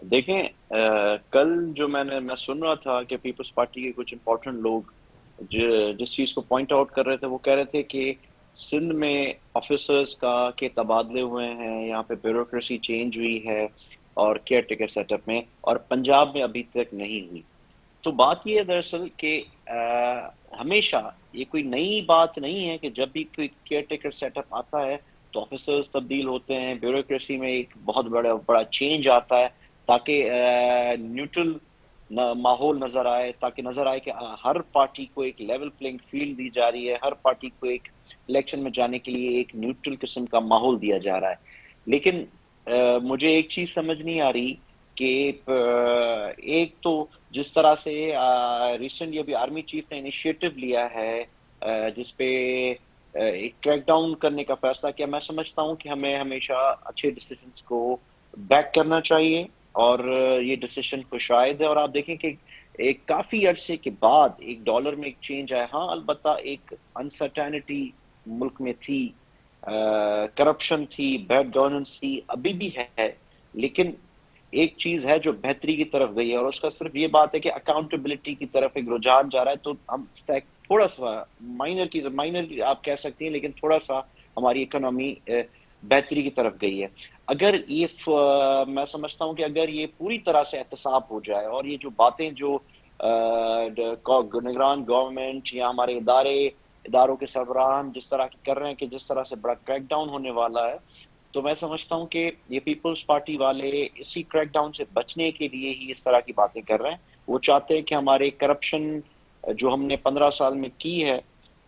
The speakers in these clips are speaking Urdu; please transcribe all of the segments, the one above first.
دیکھیں کل جو میں سن رہا تھا کہ پیپلز پارٹی کے کچھ امپورٹنٹ لوگ جس چیز کو پوائنٹ آؤٹ کر رہے تھے وہ کہہ رہے تھے کہ سندھ میں آفیسرز کے تبادلے ہوئے ہیں، یہاں پہ بیوروکریسی چینج ہوئی ہے اور کیئر ٹیکر سیٹ اپ میں، اور پنجاب میں ابھی تک نہیں ہوئی. تو بات یہ ہے دراصل کہ ہمیشہ یہ کوئی نئی بات نہیں ہے کہ جب بھی کوئی کیئر ٹیکر سیٹ اپ آتا ہے تو آفیسرز تبدیل ہوتے ہیں، بیوروکریسی میں ایک بہت بڑا چینج آتا ہے تاکہ نیوٹرل ماحول نظر آئے، تاکہ نظر آئے کہ ہر پارٹی کو ایک لیول پلینگ فیلڈ دی جا رہی ہے، ہر پارٹی کو ایک الیکشن میں جانے کے لیے ایک نیوٹرل قسم کا ماحول دیا جا رہا ہے. لیکن مجھے ایک چیز سمجھ نہیں آ رہی کہ ایک تو جس طرح سے ریسنٹلی ابھی آرمی چیف نے انیشیٹو لیا ہے جس پہ ایک کریک ڈاؤن کرنے کا فیصلہ کیا، میں سمجھتا ہوں کہ ہمیں ہمیشہ اچھے ڈیسیجنز کو بیک کرنا چاہیے اور یہ ڈیسیجن خوش شاید ہے. اور آپ دیکھیں کہ ایک کافی عرصے کے بعد ایک ڈالر میں ایک چینج آیا. ہاں البتہ ایک انسرٹینٹی ملک میں تھی، کرپشن تھی، بیڈ گورننس تھی، ابھی بھی ہے، لیکن ایک چیز ہے جو بہتری کی طرف گئی ہے اور اس کا صرف یہ بات ہے کہ اکاؤنٹیبلٹی کی طرف ایک رجحان جا رہا ہے. تو ہم تھوڑا سا مائنر آپ کہہ سکتی ہیں، لیکن تھوڑا سا ہماری اکنامی بہتری کی طرف گئی ہے. اگر یہ میں سمجھتا ہوں کہ اگر یہ پوری طرح سے احتساب ہو جائے اور یہ جو باتیں جو نگران گورنمنٹ یا ہمارے اداروں کے سربراہان جس طرح کی کر رہے ہیں کہ جس طرح سے بڑا کریک ڈاؤن ہونے والا ہے، تو میں سمجھتا ہوں کہ یہ پیپلز پارٹی والے اسی کریک ڈاؤن سے بچنے کے لیے ہی اس طرح کی باتیں کر رہے ہیں. وہ چاہتے ہیں کہ ہمارے کرپشن جو ہم نے 15 سال میں کی ہے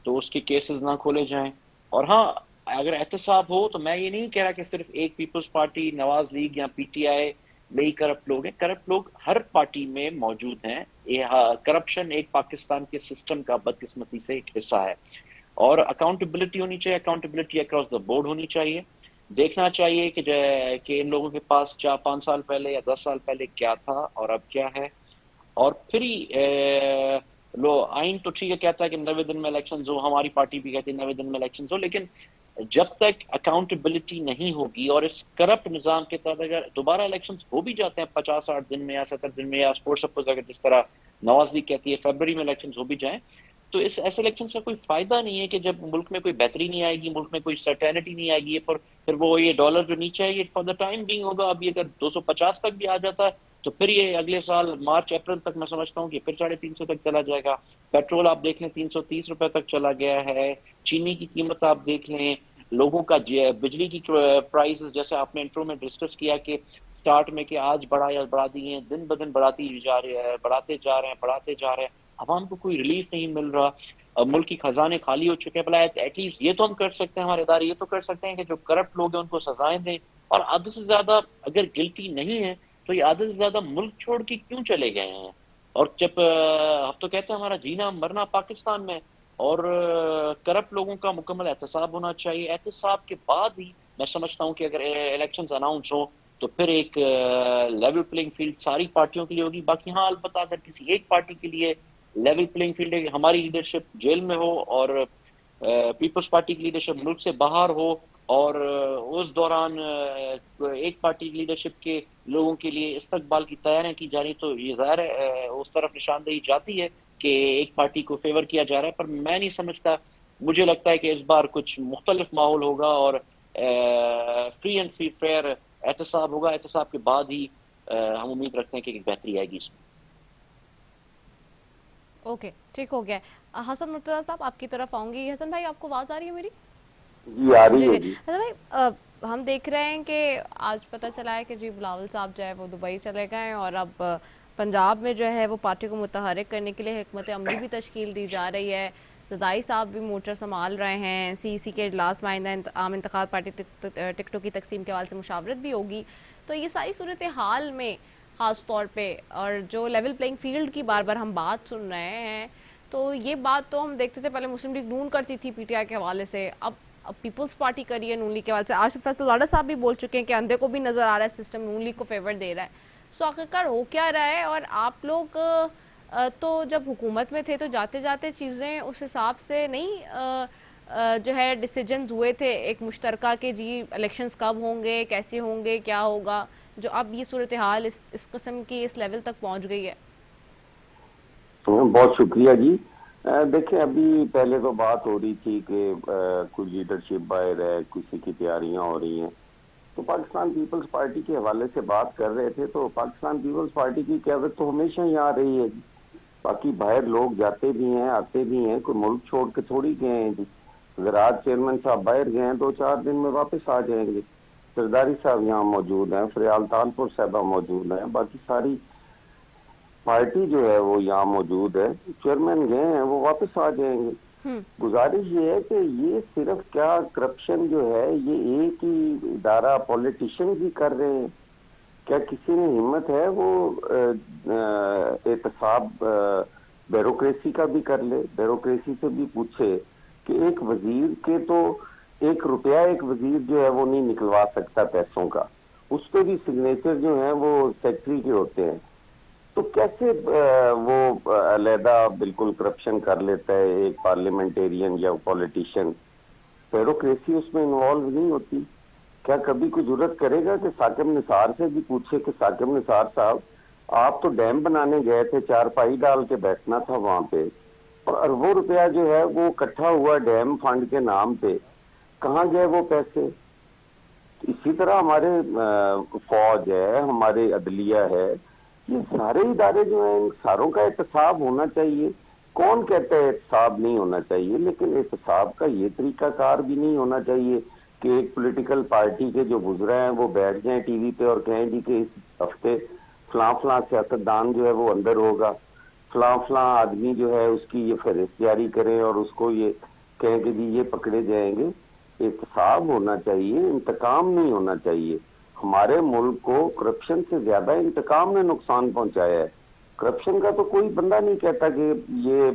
تو اس کے کیسز نہ کھولے جائیں. اور ہاں اگر احتساب ہو تو میں یہ نہیں کہہ رہا کہ صرف ایک پیپلز پارٹی، نواز لیگ یا پی ٹی آئی میں ہی کرپٹ لوگ ہیں. کرپٹ لوگ ہر پارٹی میں موجود ہیں. کرپشن ایک پاکستان کے سسٹم کا بدقسمتی سے ایک حصہ ہے اور اکاؤنٹیبلٹی ہونی چاہیے، اکاؤنٹیبلٹی اکراس دا بورڈ ہونی چاہیے. دیکھنا چاہیے کہ ان لوگوں کے پاس 4-5 سال پہلے یا 10 سال پہلے کیا تھا اور اب کیا ہے. اور پھر ہی آئین تو ٹھیک ہے کہتا ہے کہ 90 دن میں الیکشنز ہو، ہماری پارٹی بھی کہتی ہے 90 دن میں الیکشنز ہو، لیکن جب تک اکاؤنٹیبلٹی نہیں ہوگی اور اس کرپٹ نظام کے تحت اگر دوبارہ الیکشنز ہو بھی جاتے ہیں 50-60 دن میں یا 70 دن میں، یا سپوز اگر جس طرح نواز لیگ کہتی ہے فیبرری میں الیکشنز ہو بھی جائیں، تو اس ایسے الیکشن کا کوئی فائدہ نہیں ہے کہ جب ملک میں کوئی بہتری نہیں آئے گی، ملک میں کوئی سرٹینٹی نہیں آئے گی، پھر وہ یہ ڈالر جو نیچے ہے یہ فار دا ٹائم بینگ ہوگا. ابھی اگر 250 تک بھی آ جاتا ہے تو پھر یہ اگلے سال مارچ اپریل تک میں سمجھتا ہوں کہ پھر 350 تک چلا جائے گا. پیٹرول آپ دیکھ لیں 330 روپے تک چلا گیا ہے. چینی کی قیمت آپ دیکھ لیں، لوگوں کا بجلی کی پرائسز جیسے آپ نے انٹرو میں ڈسکس کیا کہ سٹارٹ میں کہ آج بڑھا دی ہیں، دن بدن بڑھاتے جا رہے ہیں. عوام کو کوئی ریلیف نہیں مل رہا، ملک کی خزانے خالی ہو چکے ہیں. بھلا ایٹ لیسٹ یہ تو ہم کر سکتے ہیں، ہمارے ادارے یہ تو کر سکتے ہیں کہ جو کرپٹ لوگ ہیں ان کو سزائیں دیں. اور آدھے سے زیادہ اگر گلٹی نہیں ہے تو یہ آدھے سے زیادہ ملک چھوڑ کے کیوں چلے گئے ہیں؟ اور جب ہم تو کہتے ہیں ہمارا جینا مرنا پاکستان میں، اور کرپٹ لوگوں کا مکمل احتساب ہونا چاہیے. احتساب کے بعد ہی میں سمجھتا ہوں کہ اگر الیکشنز اناؤنس ہوں تو پھر ایک لیول پلینگ فیلڈ ساری پارٹیوں کے لیے ہوگی. باقی ہاں البتہ اگر کسی ایک پارٹی کے لیے لیول پلینگ فیلڈ ہے کہ ہماری لیڈرشپ جیل میں ہو اور پیپلز پارٹی کی لیڈرشپ ملک سے باہر ہو، اور اس دوران ایک پارٹی کی لیڈرشپ کے لوگوں کے لیے استقبال کی تیاریاں کی جا رہی، تو یہ ظاہر ہے اس طرف نشاندہی جاتی ہے کہ ایک پارٹی کو فیور کیا جا رہا ہے. پر میں نہیں سمجھتا، مجھے لگتا ہے کہ اس بار کچھ مختلف ماحول ہوگا اور فری اینڈ فیئر احتساب ہوگا. احتساب کے بعد ہی ہم امید رکھتے ہیں کہ ایک بہتری آئے گی اس میں. اوکے ٹھیک ہو گیا. حسن مرتضیٰ صاحب آپ کی طرف آؤں گی. حسن بھائی آپ کو آواز آ رہی ہے میری؟ جی آ رہی ہے جی. جی. حسن بھائی ہم دیکھ رہے ہیں کہ آج پتہ چلا ہے کہ جی بلاول صاحب جو ہے وہ دبئی چلے گئے اور اب پنجاب میں جو ہے وہ پارٹی کو متحرک کرنے کے لیے حکمت عملی بھی تشکیل دی جا رہی ہے. زدائی صاحب بھی مورچہ سنبھال رہے ہیں. سی کے اجلاس میں آئندہ عام انتخابات پارٹی ٹکٹوں کی تقسیم کے حوالے سے مشاورت بھی ہوگی. تو یہ ساری صورتحال میں خاص طور پہ اور جو لیول پلینگ فیلڈ کی بار بار ہم بات سن رہے ہیں، تو یہ بات تو ہم دیکھتے تھے پہلے مسلم لیگ نون کرتی تھی پی ٹی آئی کے حوالے سے، اب پیپلز پارٹی کری ہے نون لیگ کے حوالے سے. آصف فیصل لاڈا صاحب بھی بول چکے ہیں کہ اندھے کو بھی نظر آ رہا ہے سسٹم نون لیگ کو فیور دے رہا ہے. سو آخرکار ہو کیا رہا ہے؟ اور آپ لوگ تو جب حکومت میں تھے تو جاتے جاتے چیزیں اس حساب سے نہیں جو ہے ڈیسیجنز ہوئے تھے ایک مشترکہ کہ جی الیکشنز کب ہوں گے، کیسے ہوں گے، کیا ہوگا، جو اب یہ صورتحال اس قسم کی اس لیول تک پہنچ گئی ہے؟ بہت شکریہ جی. دیکھیں ابھی پہلے تو بات ہو رہی تھی کہ کوئی لیڈرشپ باہر ہے, کسی کی تیاریاں ہو رہی ہیں, تو پاکستان پیپلز پارٹی کے حوالے سے بات کر رہے تھے. تو پاکستان پیپلز پارٹی کی قیادت تو ہمیشہ ہی آ رہی ہے جی. باقی باہر لوگ جاتے بھی ہیں, آتے بھی ہیں, کوئی ملک چھوڑ کے تھوڑی گئے ہیں جی. اگر آج چیئرمین صاحب باہر گئے ہیں 2-4 دن میں واپس آ جائیں گے. سرداری صاحب یہاں موجود ہیں, فریال تالپور صاحبہ موجود ہیں, باقی ساری پارٹی جو ہے وہ یہاں موجود ہے. چیئرمین گئے ہیں, وہ واپس آ جائیں گے. گزارش یہ ہے کہ یہ صرف کیا کرپشن جو ہے یہ ایک ہی ادارہ پولیٹیشین بھی کر رہے ہیں, کیا کسی نے ہمت ہے وہ احتساب بیوروکریسی کا بھی کر لے, بیوروکریسی سے بھی پوچھے کہ ایک وزیر کے تو 1 روپیہ ایک وزیر جو ہے وہ نہیں نکلوا سکتا پیسوں کا, اس پہ بھی سگنیچر جو ہیں وہ سیکٹری کے ہوتے ہیں. تو کیسے وہ علیحدہ بالکل کرپشن کر لیتا ہے ایک پارلیمنٹیرین یا پولیٹیشین؟ بیوروکریسی اس میں انوالو نہیں ہوتی. کیا کبھی کوئی ضرورت کرے گا کہ ثاقب نثار سے بھی پوچھے کہ ثاقب نثار صاحب آپ تو ڈیم بنانے گئے تھے, 4 پائی ڈال کے بیٹھنا تھا وہاں پہ, اور اربوں روپیہ جو ہے وہ اکٹھا ہوا ڈیم فنڈ کے نام پہ, کہاں گئے وہ پیسے؟ اسی طرح ہمارے فوج ہے, ہمارے عدلیہ ہے, یہ سارے ادارے جو ہیں ان ساروں کا احتساب ہونا چاہیے. کون کہتا ہے احتساب نہیں ہونا چاہیے؟ لیکن احتساب کا یہ طریقہ کار بھی نہیں ہونا چاہیے کہ ایک پولیٹیکل پارٹی کے جو گزرے ہیں وہ بیٹھ جائیں ٹی وی پہ اور کہیں جی کہ اس ہفتے فلاں فلاں سیاستدان جو ہے وہ اندر ہوگا, فلاں فلاں آدمی جو ہے اس کی یہ فہرست جاری کریں اور اس کو یہ کہیں کہ جی یہ پکڑے جائیں گے. احتساب ہونا چاہیے, انتقام نہیں ہونا چاہیے. ہمارے ملک کو کرپشن سے زیادہ انتقام نے نقصان پہنچایا ہے. کرپشن کا تو کوئی بندہ نہیں کہتا کہ یہ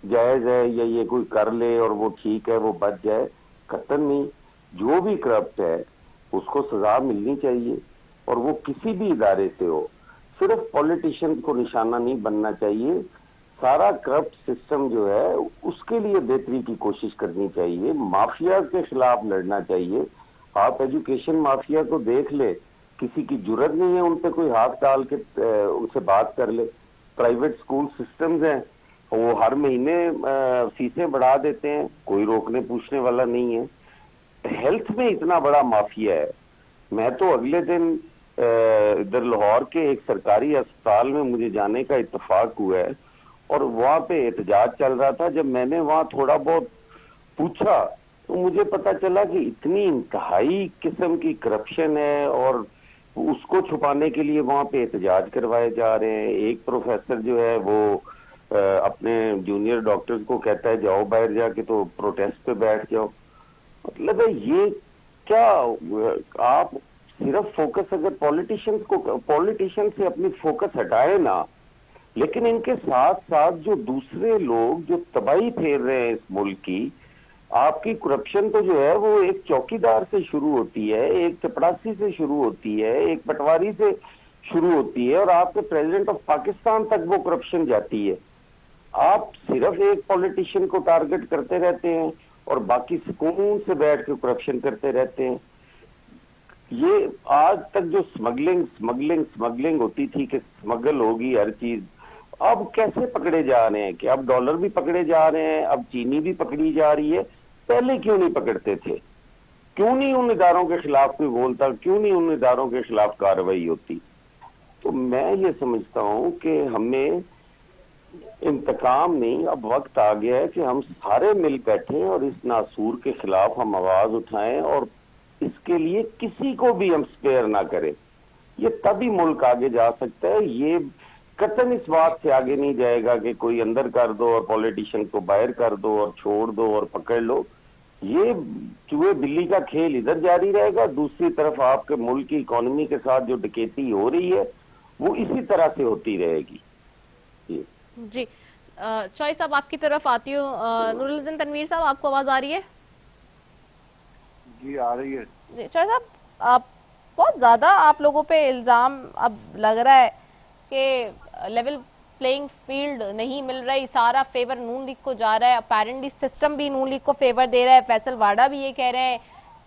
جائز ہے یا یہ کوئی کر لے اور وہ ٹھیک ہے, وہ بچ جائے. قطعاً نہیں. جو بھی کرپٹ ہے اس کو سزا ملنی چاہیے, اور وہ کسی بھی ادارے سے ہو. صرف پولیٹیشین کو نشانہ نہیں بننا چاہیے. سارا کرپٹ سسٹم جو ہے اس کے لیے بہتری کی کوشش کرنی چاہیے. مافیا کے خلاف لڑنا چاہیے. آپ ایجوکیشن مافیا کو دیکھ لے, کسی کی جرت نہیں ہے ان پہ کوئی ہاتھ ڈال کے ان سے بات کر لے. پرائیویٹ سکول سسٹمز ہیں, وہ ہر مہینے فیسیں بڑھا دیتے ہیں, کوئی روکنے پوچھنے والا نہیں ہے. ہیلتھ میں اتنا بڑا مافیا ہے. میں تو اگلے دن ادھر لاہور کے ایک سرکاری اسپتال میں مجھے جانے کا اتفاق ہوا ہے, اور وہاں پہ احتجاج چل رہا تھا. جب میں نے وہاں تھوڑا بہت پوچھا تو مجھے پتا چلا کہ اتنی انتہائی قسم کی کرپشن ہے, اور اس کو چھپانے کے لیے وہاں پہ احتجاج کروائے جا رہے ہیں. ایک پروفیسر جو ہے وہ اپنے جونیئر ڈاکٹرز کو کہتا ہے جاؤ باہر جا کے تو پروٹیسٹ پہ بیٹھ جاؤ. مطلب ہے یہ کیا, آپ صرف فوکس اگر پولیٹیشین سے اپنی فوکس ہٹائے نا, لیکن ان کے ساتھ ساتھ جو دوسرے لوگ جو تباہی پھیر رہے ہیں اس ملک کی, آپ کی کرپشن تو جو ہے وہ ایک چوکیدار سے شروع ہوتی ہے, ایک چپڑاسی سے شروع ہوتی ہے, ایک پٹواری سے شروع ہوتی ہے, اور آپ کے پریزیڈنٹ آف پاکستان تک وہ کرپشن جاتی ہے. آپ صرف ایک پولیٹیشین کو ٹارگٹ کرتے رہتے ہیں اور باقی سکون سے بیٹھ کے کرپشن کرتے رہتے ہیں. یہ آج تک جو سمگلنگ ہوتی تھی کہ سمگل ہوگی ہر چیز, اب کیسے پکڑے جا رہے ہیں کہ اب ڈالر بھی پکڑے جا رہے ہیں, اب چینی بھی پکڑی جا رہی ہے. پہلے کیوں نہیں پکڑتے تھے؟ کیوں نہیں ان اداروں کے خلاف کوئی بولتا؟ کیوں نہیں ان اداروں کے خلاف کارروائی ہوتی؟ تو میں یہ سمجھتا ہوں کہ ہمیں انتقام نہیں, اب وقت آ گیا ہے کہ ہم سارے مل بیٹھیں اور اس ناسور کے خلاف ہم آواز اٹھائیں, اور اس کے لیے کسی کو بھی ہم سپیئر نہ کریں. یہ تبھی ملک آگے جا سکتا ہے. یہ قطعاً اس بات سے آگے نہیں جائے گا کہ کوئی اندر کر دو اور پولیٹیشین کو باہر کر دو اور چھوڑ دو اور پکڑ لو. یہ چوہے بلی کا کھیل ادھر جاری رہے گا, دوسری طرف آپ کے ملک کی اکانومی کے ساتھ جو ڈکیتی ہو رہی ہے وہ اسی طرح سے ہوتی رہے گی. جی چوئی صاحب آپ کی طرف آتی ہوں. نور الحسن تنویر صاحب, آپ کو آواز آ رہی ہے؟ جی آ رہی ہے. جی چوئی صاحب, بہت زیادہ آپ لوگوں پہ الزام اب لگ رہا ہے کہ لیول پلینگ فیلڈ نہیں مل رہی, سارا فیور نون لیگ کو جا رہا ہے. اپیرنٹلی سسٹم بھی نون لیگ کو فیور دے رہا ہے. فیصل واڈا بھی یہ کہہ رہے ہیں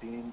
3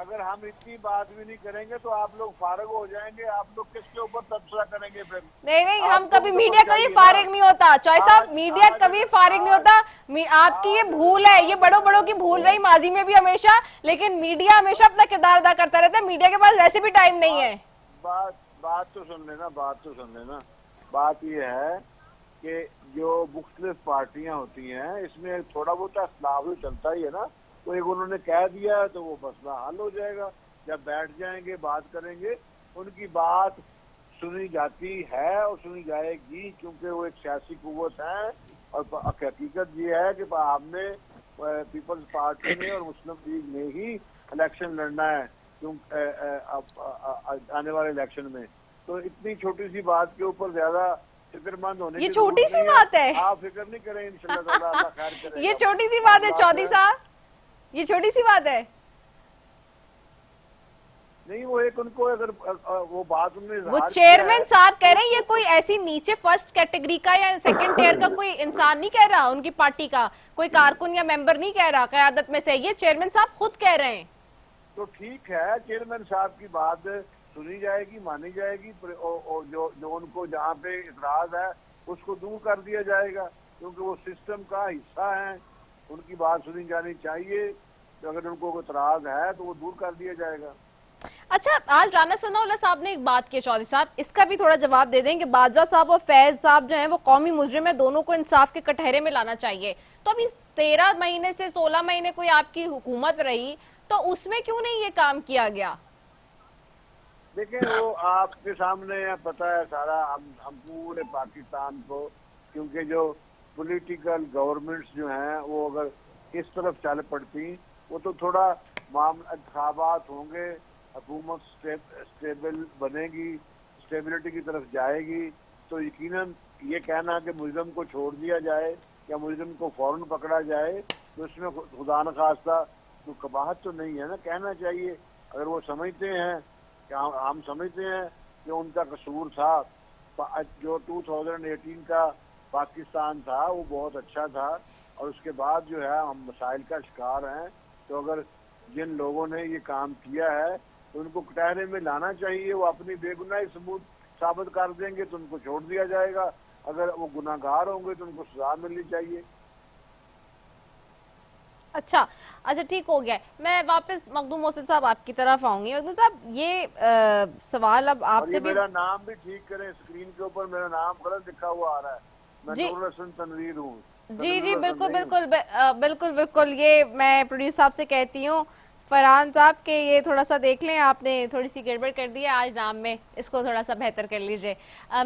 اگر ہم اتنی بات بھی نہیں کریں گے تو آپ لوگ فارغ ہو جائیں گے. آپ لوگ کس کے اوپر تبصرہ کریں گے پھر؟ نہیں ہم کبھی میڈیا کبھی فارغ نہیں ہوتا چوائس صاحب, میڈیا کبھی فارغ نہیں ہوتا. آپ کی یہ بھول ہے, یہ بڑوں کی بھول رہی ماضی میں بھی ہمیشہ, لیکن میڈیا ہمیشہ اپنا کردار ادا کرتا رہتا ہے. میڈیا کے پاس ویسے بھی ٹائم نہیں ہے. بات تو سن لینا. بات یہ ہے کہ جو مختلف پارٹیاں ہوتی ہیں اس میں تھوڑا بہت اختلاف چلتا ہی ہے نا. تو ایک انہوں نے کہہ دیا تو وہ مسئلہ حل ہو جائے گا. جب بیٹھ جائیں گے بات کریں گے, ان کی بات سنی جاتی ہے اور سنی جائے گی, کیونکہ وہ ایک سیاسی قوت ہے. اور حقیقت یہ ہے کہ ہم نے پیپلز پارٹی نے اور مسلم لیگ نے ہی الیکشن لڑنا ہے آنے والے الیکشن میں. تو اتنی چھوٹی سی بات کے اوپر زیادہ فکر مند ہونے کی چھوٹی ضرورت سی نہیں بات ہے. آپ فکر نہیں کریں, انشاءاللہ تعالی اللہ خیر کرے گا. یہ چھوٹی سی بات ہے چودھری صاحب, یہ چھوٹی سی بات ہے نہیں. وہ ایک ان کو اگر وہ بات انہوں نے وہ چیئرمین صاحب کہہ رہے ہیں, یہ کوئی ایسی نیچے فرسٹ کیٹیگری کا یا سیکنڈ ٹیئر کا کوئی انسان نہیں کہہ رہا, ان کی پارٹی کا کوئی کارکن یا ممبر نہیں کہہ رہا قیادت میں سے, یہ چیئرمین صاحب خود کہہ رہے ہیں. تو ٹھیک ہے, چیئرمین صاحب کی بات سنی جائے گی, مانی جائے گی, جو ان کو جہاں پہ اعتراض ہے اس کو دور کر دیا جائے گا, کیونکہ وہ سسٹم کا حصہ ہیں. ان کی بات سنی جانی چاہیے. اگر ان کو اعتراض ہے تو وہ دور کر دیا جائے گا. اچھا, آج رانا ثناء اللہ صاحب نے ایک بات کی چودھری صاحب, اس کا بھی تھوڑا جواب دے دیں کہ باجوہ صاحب اور فیض صاحب جو ہیں وہ قومی مجرم ہیں, دونوں کو انصاف کے کٹہرے میں لانا چاہیے. تو ابھی 13 مہینے سے 16 مہینے کوئی آپ کی حکومت رہی, تو اس میں کیوں نہیں یہ کام کیا گیا؟ دیکھیں وہ آپ کے سامنے پتہ ہے سارا, ہم پورے پاکستان کو, کیونکہ جو پولیٹیکل گورنمنٹس جو ہیں وہ اگر اس طرف چل پڑتی وہ تو تھوڑا انتخابات ہوں گے, حکومت اسٹیبل بنے گی, اسٹیبلٹی کی طرف جائے گی, تو یقیناً یہ کہنا کہ مجرم کو چھوڑ دیا جائے یا مجرم کو فوراً پکڑا جائے تو اس میں خدا نخواستہ تو قباحت تو نہیں ہے نا. کہنا چاہیے اگر وہ سمجھتے ہیں کہ ہم سمجھتے ہیں کہ ان کا قصور تھا, جو 2018 کا پاکستان تھا وہ بہت اچھا تھا, اور اس کے بعد جو ہے ہم مسائل کا شکار ہیں, تو اگر جن لوگوں نے یہ کام کیا ہے تو ان کو کٹہرے میں لانا چاہیے. وہ اپنی بے گناہی ثبوت ثابت کر دیں گے تو ان کو چھوڑ دیا جائے گا, اگر وہ گناہ گار ہوں گے تو ان کو سزا ملنی چاہیے. اچھا ٹھیک ہو گیا. میں واپس مخدوم محسن صاحب آپ کی طرف آؤں گی. مخدوم صاحب یہ سوال اب آپ سے بھی, میرا نام بھی ٹھیک کریں, اسکرین کے اوپر میرا نام غلط لکھا ہوا آ رہا ہے. میں نور الحسن تنویر ہوں. جی بالکل, یہ میں پروڈیوسر صاحب سے کہتی ہوں فرحان صاحب کہ یہ تھوڑا سا دیکھ لیں, آپ نے تھوڑی سی گڑبڑ کر دی ہے آج نام میں, اس کو تھوڑا سا بہتر کر لیجئے.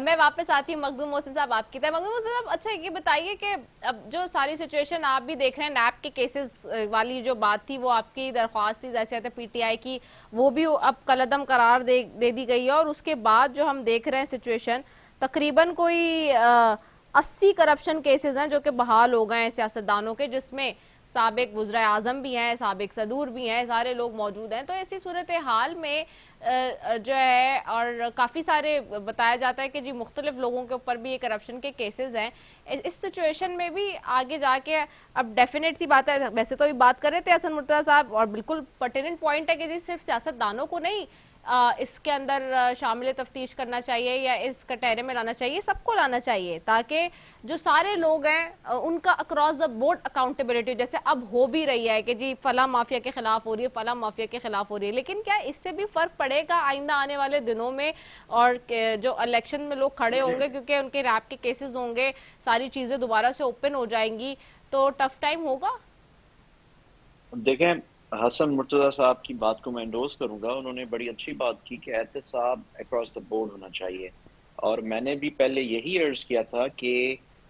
میں واپس آتی ہوں مخدوم محسن صاحب آپ کی طرف. مخدوم محسن صاحب اچھا یہ بتائیے کہ اب جو ساری سچویشن آپ بھی دیکھ رہے ہیں, نیب کے کیسز والی جو بات تھی وہ آپ کی درخواست تھی جیسے پی ٹی آئی کی, وہ بھی اب کالعدم قرار دے دی گئی ہے, اور اس کے بعد جو ہم دیکھ رہے ہیں سچویشن تقریباً کوئی 80 کرپشن کیسز ہیں جو کہ بحال ہو گئے ہیں سیاستدانوں کے, جس میں سابق وزراء اعظم بھی ہیں, سابق صدور بھی ہیں, سارے لوگ موجود ہیں. تو ایسی صورتحال میں جو ہے, اور کافی سارے بتایا جاتا ہے کہ جی مختلف لوگوں کے اوپر بھی یہ کرپشن کے کیسز ہیں, اس سچویشن میں بھی آگے جا کے اب ڈیفینیٹ سی بات ہے, ویسے تو بات کر رہے تھے حسن مرتضیٰ صاحب, اور بالکل پرٹیننٹ پوائنٹ ہے کہ جی صرف سیاستدانوں کو نہیں اس کے اندر شامل تفتیش کرنا چاہیے یا اس کٹہرے میں لانا چاہیے, سب کو لانا چاہیے تاکہ جو سارے لوگ ہیں ان کا اکراس دا بورڈ اکاؤنٹیبلٹی جیسے اب ہو بھی رہی ہے کہ جی فلاں مافیا کے خلاف ہو رہی ہے, فلاں مافیا کے خلاف ہو رہی ہے. لیکن کیا اس سے بھی فرق پڑے گا آئندہ آنے والے دنوں میں, اور جو الیکشن میں لوگ کھڑے ہوں گے کیونکہ ان کے ریپ کے کیسز ہوں گے, ساری چیزیں دوبارہ سے اوپن ہو جائیں گی, تو ٹف ٹائم ہوگا؟ دیکھیں حسن مرتضیٰ صاحب کی بات کو میں انڈورس کروں گا. انہوں نے بڑی اچھی بات کی کہ احتساب اکراس دا بورڈ ہونا چاہیے, اور میں نے بھی پہلے یہی عرض کیا تھا کہ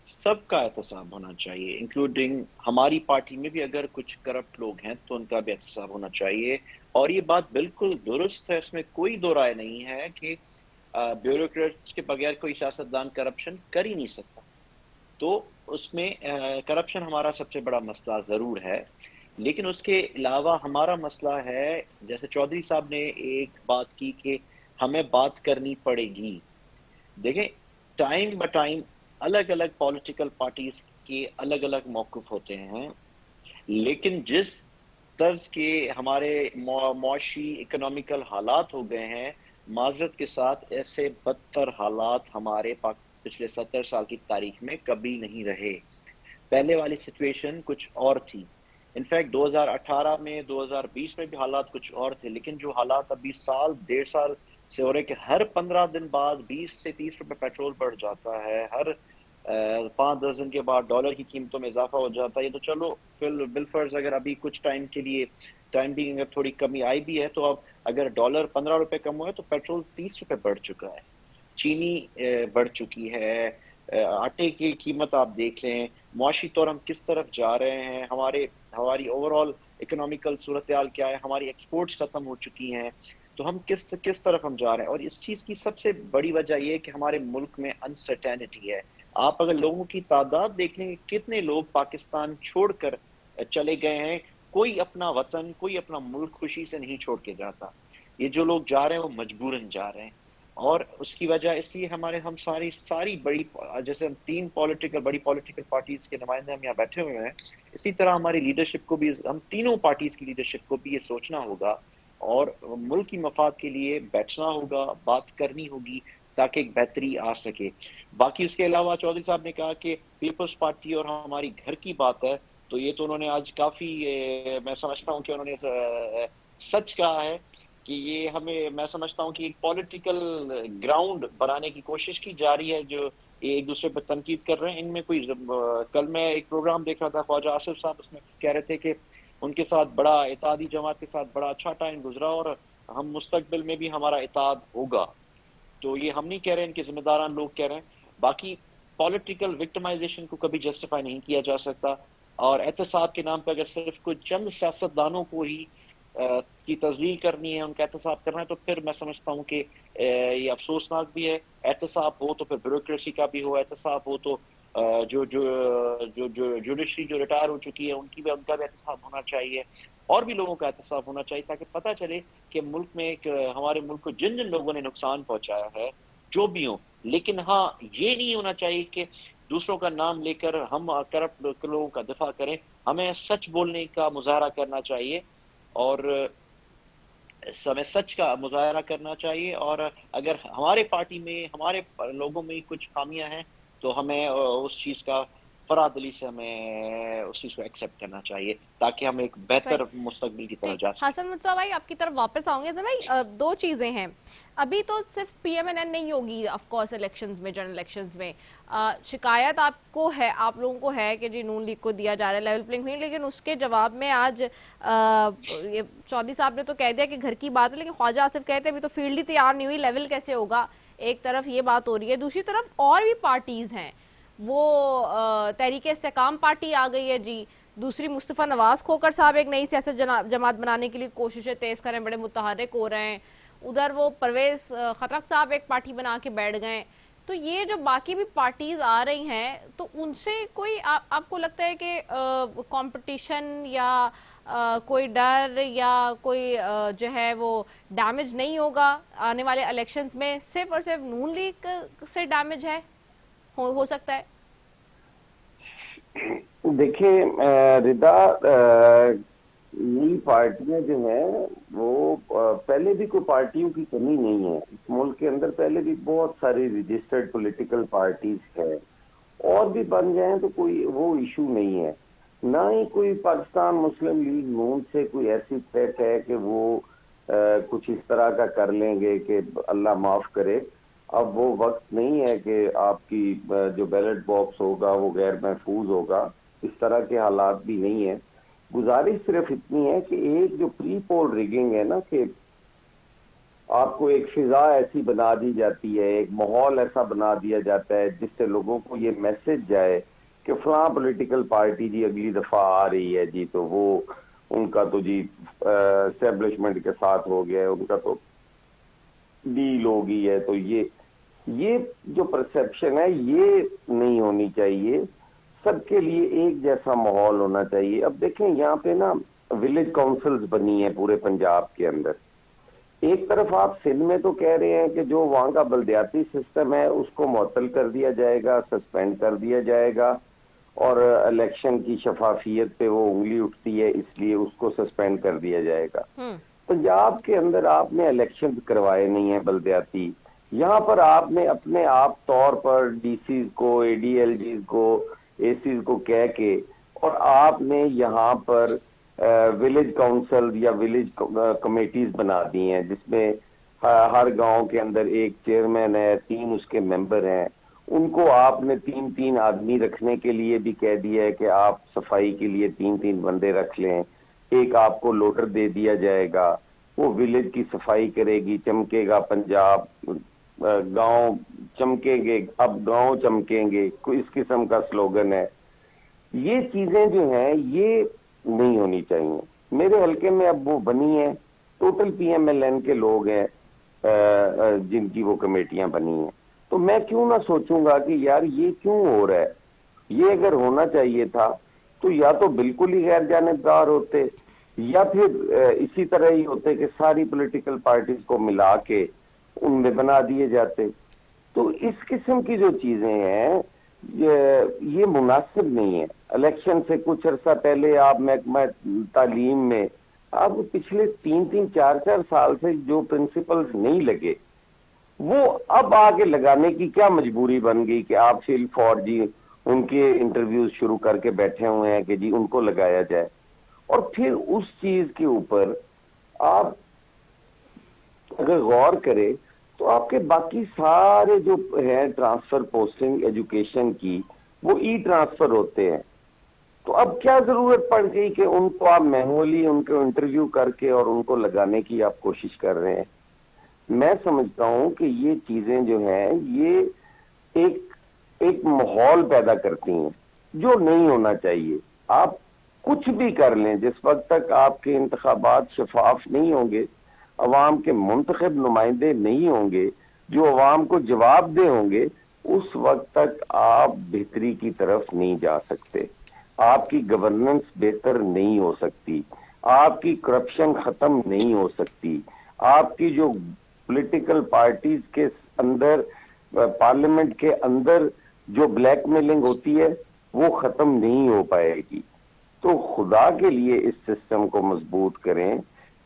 سب کا احتساب ہونا چاہیے, انکلوڈنگ ہماری پارٹی میں بھی اگر کچھ کرپٹ لوگ ہیں تو ان کا بھی احتساب ہونا چاہیے. اور یہ بات بالکل درست ہے, اس میں کوئی دو رائے نہیں ہے کہ بیوروکریٹس کے بغیر کوئی سیاستدان کرپشن کر ہی نہیں سکتا. تو اس میں کرپشن ہمارا سب سے بڑا مسئلہ ضرور ہے, لیکن اس کے علاوہ ہمارا مسئلہ ہے, جیسے چودھری صاحب نے ایک بات کی کہ ہمیں بات کرنی پڑے گی. دیکھیں ٹائم با ٹائم الگ الگ پولیٹیکل پارٹیز کے الگ الگ موقف ہوتے ہیں, لیکن جس طرز کے ہمارے معاشی اکنامیکل حالات ہو گئے ہیں، معذرت کے ساتھ ایسے بدتر حالات ہمارے پچھلے 70 سال کی تاریخ میں کبھی نہیں رہے۔ پہلے والی سچویشن کچھ اور تھی، انفیکٹ 2018 میں 2020 میں بھی حالات کچھ اور تھے، لیکن جو حالات ابھی سال 1.5 سال سے ہو رہے کہ ہر 15 دن بعد 20 سے 30 روپے پیٹرول بڑھ جاتا ہے، ہر 5-10 دن کے بعد ڈالر کی قیمتوں میں اضافہ ہو جاتا ہے، یہ تو چلو بالفرض اگر ابھی کچھ ٹائم کے لیے اگر تھوڑی کمی آئی بھی ہے تو اب اگر ڈالر 15 روپے کم ہوئے تو پیٹرول 30 روپے بڑھ چکا ہے، چینی بڑھ چکی ہے، آٹے کی قیمت آپ دیکھ لیں، معاشی طور ہم کس طرف جا رہے ہیں، ہماری اوور آل اکنامیکل صورتحال کیا ہے، ہماری ایکسپورٹس ختم ہو چکی ہیں، تو ہم کس طرف ہم جا رہے ہیں۔ اور اس چیز کی سب سے بڑی وجہ یہ ہے کہ ہمارے ملک میں انسرٹینٹی ہے۔ آپ اگر لوگوں کی تعداد دیکھ لیں کتنے لوگ پاکستان چھوڑ کر چلے گئے ہیں، کوئی اپنا وطن، کوئی اپنا ملک خوشی سے نہیں چھوڑ کے جاتا، یہ جو لوگ جا رہے ہیں وہ مجبوراً جا رہے ہیں، اور اس کی وجہ اس لیے ہم ساری بڑی، جیسے ہم بڑی پولیٹیکل پارٹیز کے نمائندے ہم یہاں بیٹھے ہوئے ہیں، اسی طرح ہماری لیڈرشپ کو بھی، ہم تینوں پارٹیز کی لیڈرشپ کو بھی یہ سوچنا ہوگا اور ملک کی مفاد کے لیے بیٹھنا ہوگا، بات کرنی ہوگی تاکہ ایک بہتری آ سکے۔ باقی اس کے علاوہ چودھری صاحب نے کہا کہ پیپلز پارٹی اور ہماری گھر کی بات ہے، تو یہ تو انہوں نے آج کافی، میں سمجھتا ہوں کہ انہوں نے سچ کہا ہے کہ یہ میں سمجھتا ہوں کہ ایک پولیٹیکل گراؤنڈ بنانے کی کوشش کی جا رہی ہے، جو ایک دوسرے پر تنقید کر رہے ہیں، ان میں کوئی، کل میں ایک پروگرام دیکھ رہا تھا خواجہ آصف صاحب، اس میں کہہ رہے تھے کہ ان کے ساتھ بڑا اتحادی جماعت کے ساتھ بڑا اچھا ٹائم گزرا اور ہم مستقبل میں بھی ہمارا اتحاد ہوگا، تو یہ ہم نہیں کہہ رہے ہیں، ان کے ذمہ داران لوگ کہہ رہے ہیں۔ باقی پولیٹیکل وکٹمائزیشن کو کبھی جسٹیفائی نہیں کیا جا سکتا، اور احتساب کے نام پہ اگر صرف کوئی چند سیاستدانوں کو ہی کی تذلیل کرنی ہے، ان کا احتساب کرنا ہے، تو پھر میں سمجھتا ہوں کہ یہ افسوسناک بھی ہے۔ احتساب ہو تو پھر بیوروکریسی کا بھی ہو، احتساب ہو تو جو جوڈیشری جو ریٹائر ہو چکی ہے ان کا بھی احتساب ہونا چاہیے، اور بھی لوگوں کا احتساب ہونا چاہیے، تاکہ پتہ چلے کہ ملک میں ہمارے ملک کو جن لوگوں نے نقصان پہنچایا ہے جو بھی ہوں، لیکن ہاں یہ نہیں ہونا چاہیے کہ دوسروں کا نام لے کر ہم کرپٹ لوگوں کا دفاع کریں، ہمیں سچ بولنے کا مظاہرہ کرنا چاہیے، اور ہمیں سچ کا مظاہرہ کرنا چاہیے، اور اگر ہمارے پارٹی میں، ہمارے لوگوں میں کچھ خامیاں ہیں تو ہمیں اس چیز کا فرادلی سے ہمیں اس چیز کو ایکسیپٹ کرنا چاہیے، تاکہ ہم ایک بہتر مستقبل کی طرف جا سکیں۔ حسن مرتضیٰ بھائی آپ کی طرف واپس آؤں گے بھائی، دو چیزیں ہیں، ابھی تو صرف پی ایم این این نہیں ہوگی آف کورس الیکشنز میں، جنرل الیکشنز میں شکایت آپ کو ہے، آپ لوگوں کو ہے کہ جی نون لیگ کو دیا جا رہا ہے لیول پلینگ فیلڈ، لیکن اس کے جواب میں آج چودھری صاحب نے تو کہہ دیا کہ گھر کی بات ہے، لیکن خواجہ آصف کہتے ہیں ابھی تو فیلڈ ہی تیار نہیں ہوئی، لیول کیسے ہوگا؟ ایک طرف یہ بات ہو رہی ہے، دوسری طرف اور بھی پارٹیز ہیں، وہ تحریک استحکام پارٹی آ گئی ہے جی، دوسری مصطفیٰ نواز کھوکر صاحب ایک نئی سیاست جماعت بنانے کے لیے کوششیں تیز کریں، بڑے متحرک ہو رہے ہیں، ادھر وہ پرویز خطرک صاحب ایک پارٹی بنا کے بیٹھ گئے، تو یہ جو باقی بھی پارٹیز آ رہی ہیں تو ان سے کوئی آپ کو لگتا ہے کہ کمپٹیشن یا کوئی ڈر یا کوئی جو ہے وہ ڈیمیج نہیں ہوگا آنے والے الیکشنز میں؟ صرف اور صرف نون لیگ سے ڈیمیج ہے، ہو سکتا ہے؟ دیکھیں ردا، نئی پارٹیاں جو ہیں وہ پہلے بھی کوئی پارٹیوں کی کمی نہیں ہے اس ملک کے اندر، پہلے بھی بہت ساری رجسٹرڈ پولیٹیکل پارٹیز ہیں، اور بھی بن جائیں تو کوئی وہ ایشو نہیں ہے، نہ ہی کوئی پاکستان مسلم لیگ نون سے کوئی ایسی تھریٹ ہے کہ وہ کچھ اس طرح کا کر لیں گے کہ اللہ معاف کرے۔ اب وہ وقت نہیں ہے کہ آپ کی جو بیلٹ باکس ہوگا وہ غیر محفوظ ہوگا، اس طرح کے حالات بھی نہیں ہیں۔ گزارش صرف اتنی ہے کہ ایک جو پری پول ریگنگ ہے نا، کہ آپ کو ایک فضا ایسی بنا دی جاتی ہے، ایک ماحول ایسا بنا دیا جاتا ہے جس سے لوگوں کو یہ میسج جائے کہ فلاں پولیٹیکل پارٹی جی اگلی دفعہ آ رہی ہے جی، تو وہ ان کا تو جی اسٹیبلشمنٹ کے ساتھ ہو گیا ہے، ان کا تو ڈیل ہو گئی ہے، تو یہ جو پرسیپشن ہے یہ نہیں ہونی چاہیے، سب کے لیے ایک جیسا ماحول ہونا چاہیے۔ اب دیکھیں یہاں پہ نا ولیج کاؤنسلز بنی ہیں پورے پنجاب کے اندر، ایک طرف آپ سندھ میں تو کہہ رہے ہیں کہ جو وہاں کا بلدیاتی سسٹم ہے اس کو معطل کر دیا جائے گا، سسپینڈ کر دیا جائے گا، اور الیکشن کی شفافیت پہ وہ انگلی اٹھتی ہے، اس لیے اس کو سسپینڈ کر دیا جائے گا۔ پنجاب کے اندر آپ نے الیکشن کروائے نہیں ہیں بلدیاتی، یہاں پر آپ نے اپنے آپ طور پر ڈی سیز کو، اے ڈی ایل جیز کو، اے سیز کو کہہ کے، اور آپ نے یہاں پر ولیج کاؤنسل یا ولیج کمیٹیز بنا دی ہیں، جس میں ہر گاؤں کے اندر ایک چیئرمین ہے، 3 اس کے ممبر ہیں، ان کو آپ نے 3 آدمی رکھنے کے لیے بھی کہہ دیا ہے کہ آپ صفائی کے لیے 3 بندے رکھ لیں، ایک آپ کو لوڈر دے دیا جائے گا، وہ ولیج کی صفائی کرے گی، چمکے گا پنجاب، گاؤں چمکیں گے، اب گاؤں چمکیں گے، اس قسم کا سلوگن ہے۔ یہ چیزیں جو ہیں یہ نہیں ہونی چاہیے۔ میرے حلقے میں اب وہ بنی ہیں، total P M L N کے لوگ ہیں جن کی وہ کمیٹیاں بنی ہیں، تو میں کیوں نہ سوچوں گا کہ یار یہ کیوں ہو رہا ہے؟ یہ اگر ہونا چاہیے تھا تو یا تو بالکل ہی غیر جانبدار ہوتے، یا پھر اسی طرح ہی ہوتے کہ ساری پولیٹیکل پارٹیز کو ملا کے ان میں بنا دیے جاتے۔ تو اس قسم کی جو چیزیں ہیں یہ مناسب نہیں ہے۔ الیکشن سے کچھ عرصہ پہلے آپ محکمہ تعلیم میں آپ پچھلے 3-4 سال سے جو پرنسپلز نہیں لگے، وہ اب آگے لگانے کی کیا مجبوری بن گئی کہ آپ فل فور جی ان کے انٹرویوز شروع کر کے بیٹھے ہوئے ہیں کہ جی ان کو لگایا جائے، اور پھر اس چیز کے اوپر آپ اگر غور کریں تو آپ کے باقی سارے جو ہیں ٹرانسفر پوسٹنگ ایجوکیشن کی، وہ ای ٹرانسفر ہوتے ہیں۔ تو اب کیا ضرورت پڑ گئی کہ ان کو آپ مینولی ان کو انٹرویو کر کے اور ان کو لگانے کی آپ کوشش کر رہے ہیں؟ میں سمجھتا ہوں کہ یہ چیزیں جو ہیں یہ ایک ماحول پیدا کرتی ہیں جو نہیں ہونا چاہیے۔ آپ کچھ بھی کر لیں، جس وقت تک آپ کے انتخابات شفاف نہیں ہوں گے، عوام کے منتخب نمائندے نہیں ہوں گے جو عوام کو جواب دہ ہوں گے، اس وقت تک آپ بہتری کی طرف نہیں جا سکتے، آپ کی گورننس بہتر نہیں ہو سکتی، آپ کی کرپشن ختم نہیں ہو سکتی، آپ کی جو پولیٹیکل پارٹیز کے اندر، پارلیمنٹ کے اندر جو بلیک میلنگ ہوتی ہے وہ ختم نہیں ہو پائے گی۔ تو خدا کے لیے اس سسٹم کو مضبوط کریں،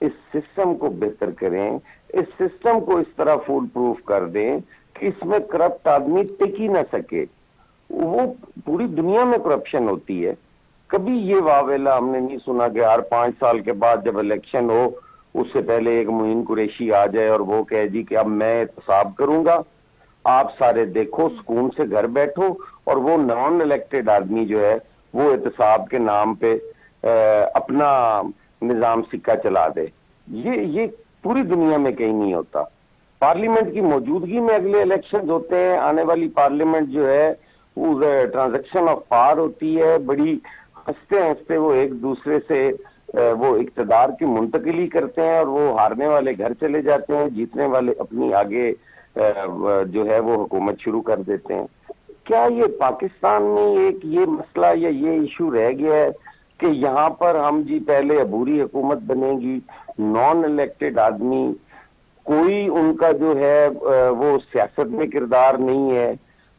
اس سسٹم کو بہتر کریں، اس سسٹم کو اس طرح فول پروف کر دیں کہ اس میں کرپٹ آدمی ٹک ہی نہ سکے۔ وہ پوری دنیا میں کرپشن ہوتی ہے، کبھی یہ واویلا ہم نے نہیں سنا کہ ہر 5 سال کے بعد جب الیکشن ہو اس سے پہلے ایک معین قریشی آ جائے اور وہ کہے جی کہ اب میں احتساب کروں گا، آپ سارے دیکھو سکون سے گھر بیٹھو، اور وہ نان الیکٹڈ آدمی جو ہے وہ احتساب کے نام پہ اپنا نظام سکہ چلا دے۔ یہ پوری دنیا میں کہیں نہیں ہوتا۔ پارلیمنٹ کی موجودگی میں اگلے الیکشن ہوتے ہیں، آنے والی پارلیمنٹ جو ہے وہ ٹرانزیکشن آف پاور ہوتی ہے، بڑی ہنستے ہنستے وہ ایک دوسرے سے وہ اقتدار کی منتقلی کرتے ہیں، اور وہ ہارنے والے گھر چلے جاتے ہیں، جیتنے والے اپنی آگے جو ہے وہ حکومت شروع کر دیتے ہیں۔ کیا یہ پاکستان میں ایک یہ مسئلہ یا یہ ایشو رہ گیا ہے کہ یہاں پر ہم جی پہلے عبوری حکومت بنے گی، نان الیکٹڈ آدمی، کوئی ان کا جو ہے وہ سیاست میں کردار نہیں ہے،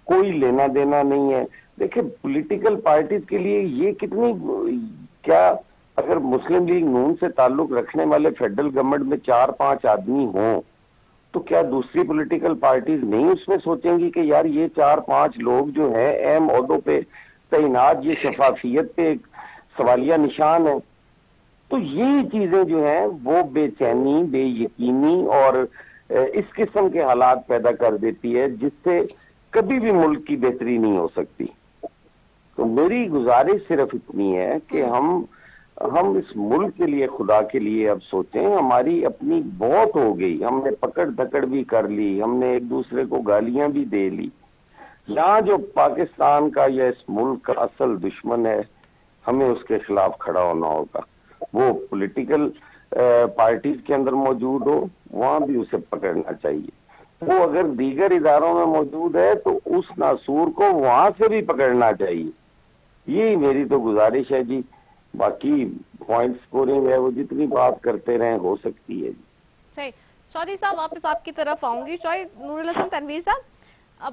کوئی لینا دینا نہیں ہے؟ دیکھیں پولیٹیکل پارٹیز کے لیے یہ کتنی، کیا اگر مسلم لیگ نون سے تعلق رکھنے والے فیڈرل گورنمنٹ میں 4-5 آدمی ہوں تو کیا دوسری پولیٹیکل پارٹیز نہیں اس میں سوچیں گی کہ یار یہ 4-5 لوگ جو ہیں اہم عہدوں پہ تعینات، یہ شفافیت پہ ایک سوالیہ نشان ہے؟ تو یہ چیزیں جو ہیں وہ بے چینی، بے یقینی اور اس قسم کے حالات پیدا کر دیتی ہے جس سے کبھی بھی ملک کی بہتری نہیں ہو سکتی۔ تو میری گزارش صرف اتنی ہے کہ ہم اس ملک کے لیے، خدا کے لیے اب سوچیں۔ ہماری اپنی بہت ہو گئی، ہم نے پکڑ دھکڑ بھی کر لی، ہم نے ایک دوسرے کو گالیاں بھی دے لی۔ یہاں جو پاکستان کا یا اس ملک کا اصل دشمن ہے، ہمیں اس کے خلاف کھڑا ہونا ہوگا۔ وہ پولیٹیکل پارٹیز کے اندر موجود ہو، وہاں بھی اسے پکڑنا چاہیے۔ وہ اگر دیگر اداروں میں موجود ہے تو اس ناسور کو وہاں سے بھی پکڑنا چاہیے۔ یہی میری تو گزارش ہے جی، باقی پوائنٹ سکورنگ ہے وہ جتنی بات کرتے رہیں ہو سکتی ہے جی۔ صحیح۔ چودھری صاحب واپس آپ کی طرف آؤں گی۔ چودھری نور الحسن تنویر صاحب، اب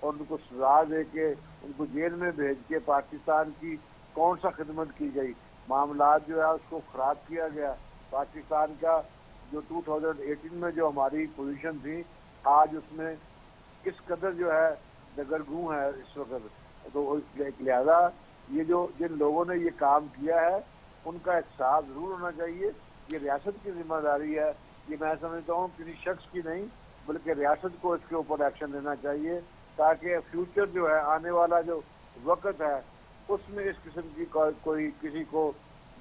اور ان کو سزا دے کے ان کو جیل میں بھیج کے پاکستان کی کون سا خدمت کی گئی؟ معاملات جو ہے اس کو خراب کیا گیا. پاکستان کا جو 2018 میں جو ہماری پوزیشن تھی آج اس میں کس قدر جو ہے دگرگوں ہے اس وقت. تو لہذا یہ جو جن لوگوں نے یہ کام کیا ہے ان کا احتساب ضرور ہونا چاہیے. یہ ریاست کی ذمہ داری ہے. یہ میں سمجھتا ہوں کسی شخص کی نہیں بلکہ ریاست کو اس کے اوپر ایکشن لینا چاہیے تاکہ فیوچر جو ہے آنے والا جو وقت ہے اس میں اس قسم کی کوئی کسی کو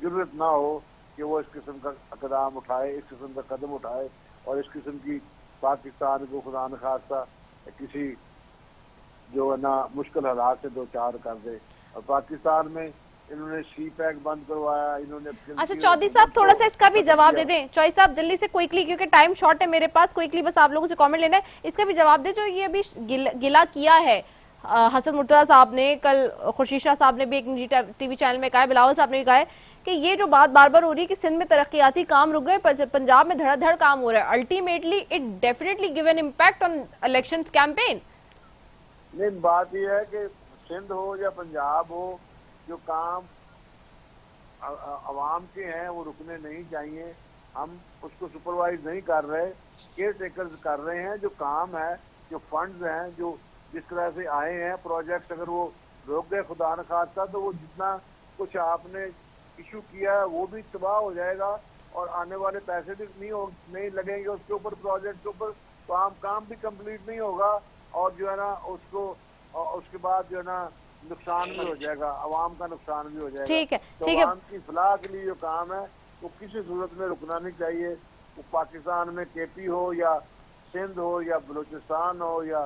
ضرورت نہ ہو کہ وہ اس قسم کا اقدام اٹھائے, اس قسم کا قدم اٹھائے اور اس قسم کی پاکستان کو خدا نخواستہ کسی جو ہے نا مشکل حالات سے دو چار کر دے. اور پاکستان میں انہوں نے سی پیک بند کروایا, انہوں نے اچھا چودھری صاحب تھوڑا سا اس کا بھی جواب دے دیں. چودھری صاحب جلدی سے کوئکلی, کیونکہ ٹائم شارٹ ہے میرے پاس, کوئکلی بس آپ لوگوں سے کامنٹ لینا ہے. اس کا بھی جواب دے جو یہ ابھی گلا کیا ہے حسن مرتضیٰ صاحب نے, کل خورشید شاہ صاحب نے بھی ایک نجی ٹی وی چینل میں کہا ہے, بلاول صاحب نے بھی کہا ہے کہ یہ جو بات بار بار ہو رہی ہے کہ سندھ میں ترقیاتی کام رک گئے, پنجاب میں دھڑا دھڑ کام ہو رہا ہے, ultimately it definitely give an impact on elections campaign. نہیں, بات یہ ہے کہ سندھ ہو یا پنجاب ہو, جو کام عوام کے ہیں وہ رکنے نہیں چاہیے. ہم اس کو سپروائز نہیں کر رہے, کیئر ٹیکرز کر رہے ہیں. جو کام ہے, جو فنڈز ہیں, جو جس طرح سے آئے ہیں پروجیکٹس, اگر وہ روک گئے خدا نخواستہ تو وہ جتنا کچھ آپ نے ایشو کیا ہے وہ بھی تباہ ہو جائے گا اور آنے والے پیسے بھی نہیں لگیں گے اس کے اوپر, پروجیکٹ کے اوپر, تو کام بھی کمپلیٹ نہیں ہوگا اور جو ہے نا اس کے بعد جو ہے نا نقصان بھی ہو جائے گا, عوام کا نقصان بھی ہو جائے گا. ٹھیک ہے, تو عوام کی فلاح کے لیے جو کام ہے وہ کسی صورت میں رکنا نہیں چاہیے. وہ پاکستان میں کے پی ہو یا سندھ ہو یا بلوچستان ہو یا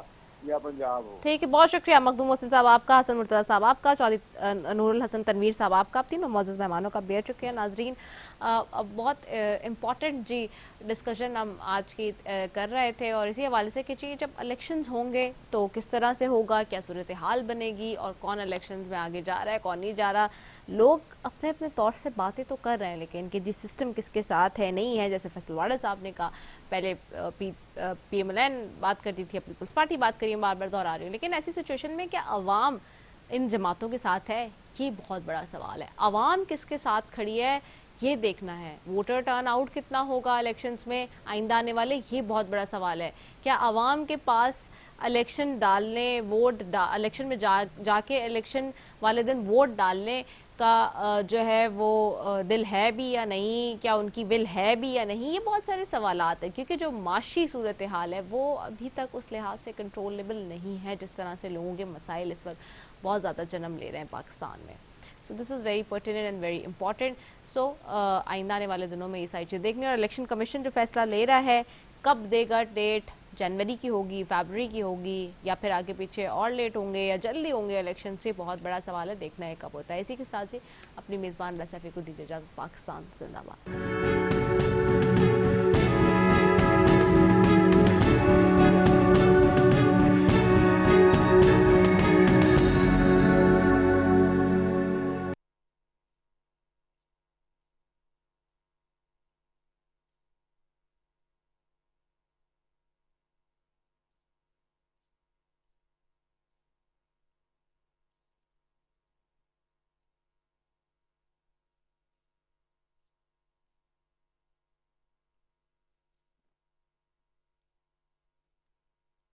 پنجاب ہو. ٹھیک ہے, بہت شکریہ مخدوم محسن صاحب آپ کا, حسن مرتضیٰ صاحب آپ کا, چودھری نور الحسن تنویر صاحب آپ کا, آپ تینوں معزز مہمانوں کا بہت شکریہ. ناظرین بہت امپورٹنٹ جی ڈسکشن ہم آج کی کر رہے تھے اور اسی حوالے سے کہ جی جب الیکشنز ہوں گے تو کس طرح سے ہوگا, کیا صورتحال بنے گی اور کون الیکشنز میں آگے جا رہا ہے کون نہیں جا رہا. لوگ اپنے اپنے طور سے باتیں تو کر رہے ہیں لیکن کہ جی سسٹم کس کے ساتھ ہے نہیں ہے, جیسے فیصل واڑہ صاحب نے کہا, پہلے پی ایم ایل این بات کرتی تھی, پیپلز پارٹی بات کری, بار بار دہرا رہی ہوں. لیکن ایسی سچویشن میں کیا عوام ان جماعتوں کے ساتھ ہے, یہ بہت بڑا سوال ہے. عوام کس کے ساتھ کھڑی ہے یہ دیکھنا ہے. ووٹر ٹرن آؤٹ کتنا ہوگا الیکشنز میں آئندہ آنے والے, یہ بہت بڑا سوال ہے. کیا عوام کے پاس الیکشن ڈالنے, الیکشن میں جا کے الیکشن والے دن ووٹ ڈالنے کا جو ہے وہ دل ہے بھی یا نہیں, کیا ان کی ول ہے بھی یا نہیں, یہ بہت سارے سوالات ہیں. کیونکہ جو معاشی صورتحال ہے وہ ابھی تک اس لحاظ سے کنٹرولبل نہیں ہے جس طرح سے لوگوں کے مسائل اس وقت بہت زیادہ جنم لے رہے ہیں پاکستان میں. So this is very pertinent and very important. So آئندہ آنے والے دنوں میں یہ ساری چیز دیکھنی, اور الیکشن کمیشن جو فیصلہ لے رہا ہے کب دے گا ڈیٹ, جنوری کی ہوگی, فیبرری کی ہوگی, یا پھر آگے پیچھے اور لیٹ ہوں گے یا جلدی ہوں گے الیکشن, سے بہت بڑا سوال ہے, دیکھنا ہے کب ہوتا ہے. اسی کے ساتھ اپنی میزبان رضا سیفی کو دیجیے اجازت. پاکستان زندہ باد.